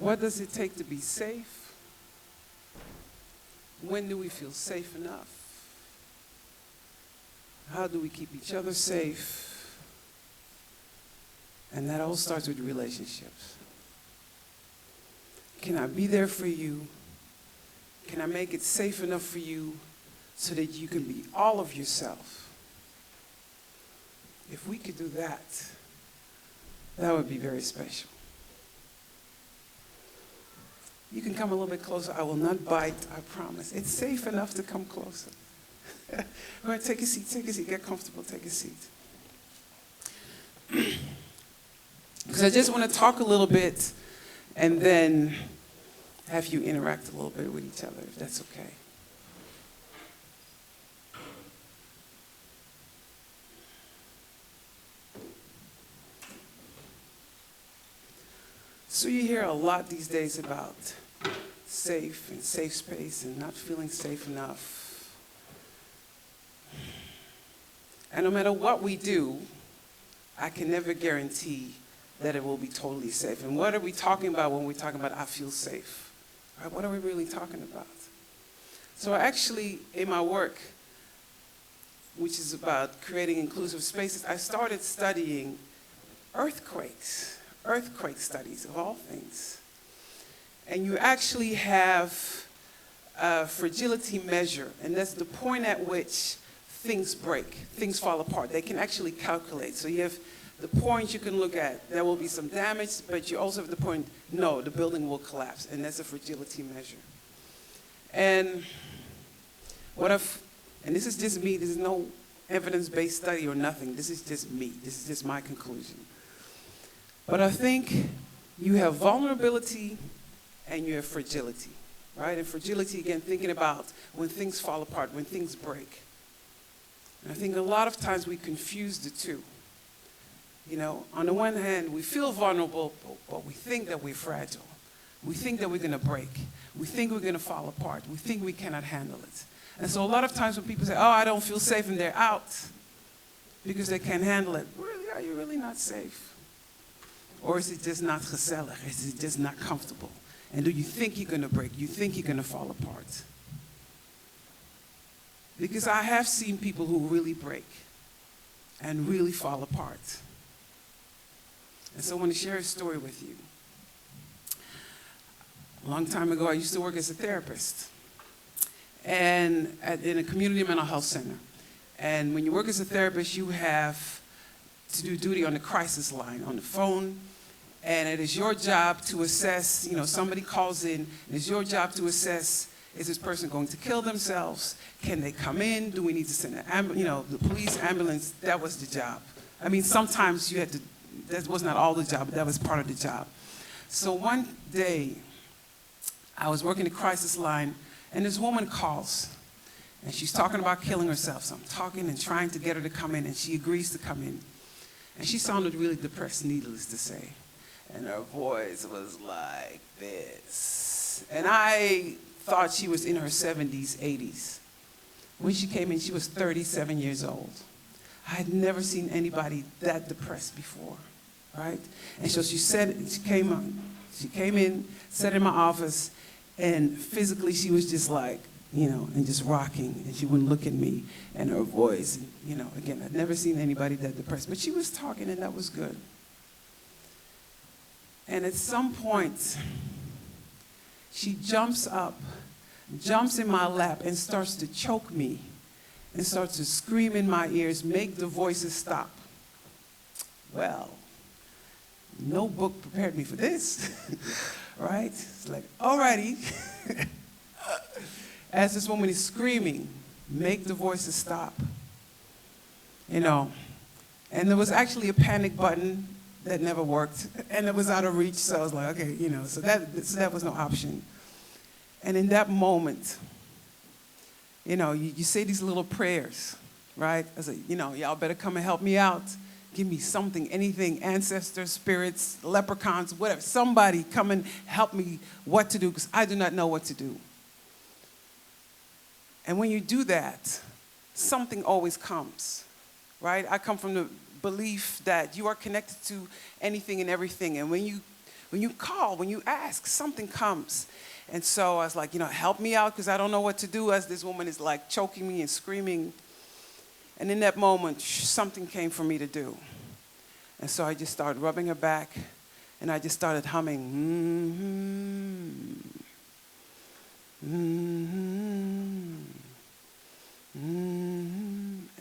What does it take to be safe? When do we feel safe enough? How do we keep each other safe? And that all starts with relationships. Can I be there for you? Can I make it safe enough for you so that you can be all of yourself? If we could do that, that would be very special. You can come a little bit closer. I will not bite, I promise. It's safe enough to come closer. All right, take a seat, get comfortable, take a seat. Because I just want to talk a little bit and then have you interact a little bit with each other, if that's okay. So you hear a lot these days about safe and safe space and not feeling safe enough. And no matter what we do, I can never guarantee that it will be totally safe. And what are we talking about when we're talking about I feel safe? Right? What are we really talking about? So actually, in my work, which is about creating inclusive spaces, I started studying earthquakes, earthquake studies of all things. And you actually have a fragility measure, and that's the point at which things break, things fall apart. They can actually calculate. So you have the point you can look at, there will be some damage, but you also have the point, no, the building will collapse, and that's a fragility measure. And and this is just me, this is no evidence-based study or nothing, this is just me, this is just my conclusion. But I think you have vulnerability and you have fragility, right? And fragility, again, thinking about when things fall apart, when things break. And I think a lot of times we confuse the two. You know, on the one hand, we feel vulnerable, but we think that we're fragile. We think that we're going to break. We think we're going to fall apart. We think we cannot handle it. And so a lot of times when people say, oh, I don't feel safe, and they're out because they can't handle it, really, are you really not safe? Or is it just not gezellig? Is it just not comfortable? And do you think you're going to break? You think you're going to fall apart? Because I have seen people who really break and really fall apart. And so I want to share a story with you. A long time ago, I used to work as a therapist and in a community mental health center. And when you work as a therapist, you have to do duty on the crisis line, on the phone. And it is your job to assess, you know, somebody calls in, and it's your job to assess, is this person going to kill themselves? Can they come in? Do we need to send the police, ambulance? That was the job. I mean, sometimes you had to, that was not all the job, but that was part of the job. So one day, I was working the crisis line, and this woman calls, and she's talking about killing herself. So I'm talking and trying to get her to come in, and she agrees to come in. And she sounded really depressed, needless to say. And her voice was like this. And I thought she was in her 70s, 80s. When she came in, she was 37 years old. I had never seen anybody that depressed before, right? And so she came in, sat in my office, and physically she was just like, you know, and just rocking, and she wouldn't look at me, and her voice, you know, again, I'd never seen anybody that depressed, but she was talking, and that was good. And at some point, she jumps up, jumps in my lap, and starts to choke me, and starts to scream in my ears, make the voices stop. Well, no book prepared me for this, right? It's like, alrighty. As this woman is screaming, make the voices stop. You know, and there was actually a panic button that never worked, and it was out of reach, so I was like, okay, you know, so that was no option. And in that moment, you know, you say these little prayers, right? I say, you know, y'all better come and help me out. Give me something, anything, ancestors, spirits, leprechauns, whatever. Somebody come and help me what to do, because I do not know what to do. And when you do that, something always comes, right? I come from the belief that you are connected to anything and everything. And when when you call, when you ask, something comes. And so I was like, help me out because I don't know what to do as this woman is like choking me and screaming. And in that moment, something came for me to do. And so I just started rubbing her back, and I just started humming.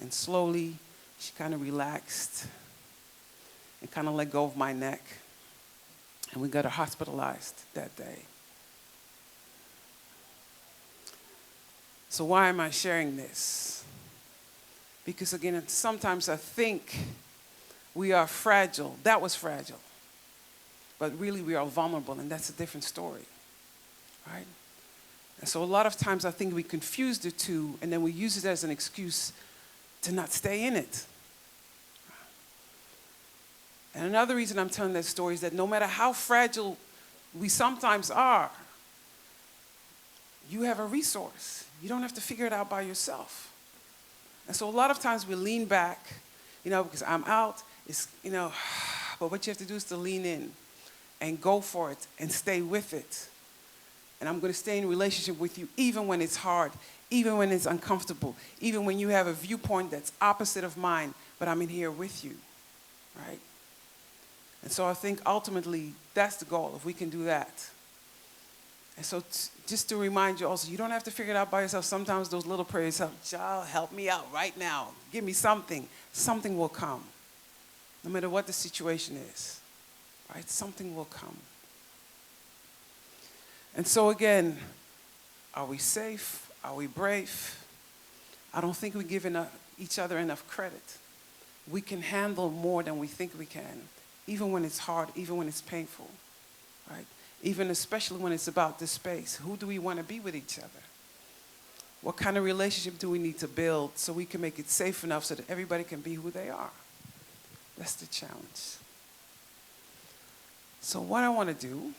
And slowly, she kind of relaxed and kind of let go of my neck. And we got her hospitalized that day. So why am I sharing this? Because again, sometimes I think we are fragile. That was fragile. But really we are vulnerable, and that's a different story, right? And so a lot of times I think we confuse the two, and then we use it as an excuse to not stay in it. And another reason I'm telling that story is that no matter how fragile we sometimes are, you have a resource. You don't have to figure it out by yourself. And so a lot of times we lean back, because I'm out, but what you have to do is to lean in and go for it and stay with it. And I'm going to stay in relationship with you even when it's hard, even when it's uncomfortable, even when you have a viewpoint that's opposite of mine, but I'm in here with you, right? And so I think ultimately that's the goal, if we can do that. And so just to remind you also, you don't have to figure it out by yourself. Sometimes those little prayers help. Child, help me out right now. Give me something. Something will come. No matter what the situation is, right? Something will come. And so again, are we safe? Are we brave? I don't think we give each other enough credit. We can handle more than we think we can, even when it's hard, even when it's painful, right? Even especially when it's about this space. Who do we want to be with each other? What kind of relationship do we need to build so we can make it safe enough so that everybody can be who they are? That's the challenge. So what I want to do,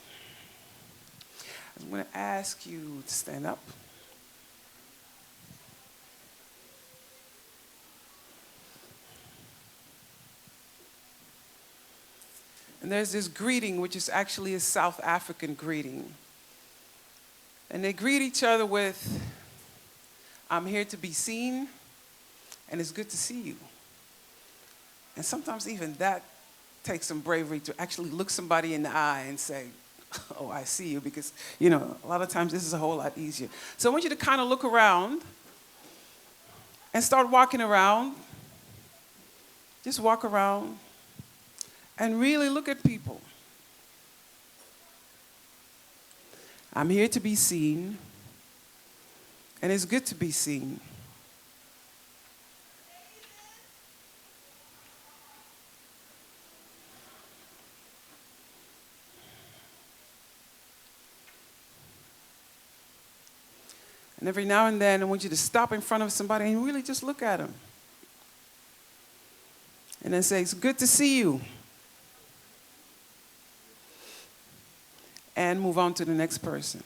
I'm going to ask you to stand up. And there's this greeting, which is actually a South African greeting. And they greet each other with, I'm here to be seen, and it's good to see you. And sometimes even that takes some bravery to actually look somebody in the eye and say, oh, I see you, because, a lot of times this is a whole lot easier. So I want you to kind of look around and start walking around. Just walk around. And really look at people. I'm here to be seen, and it's good to be seen. And every now and then, I want you to stop in front of somebody and really just look at them. And then say, it's good to see you. And move on to the next person.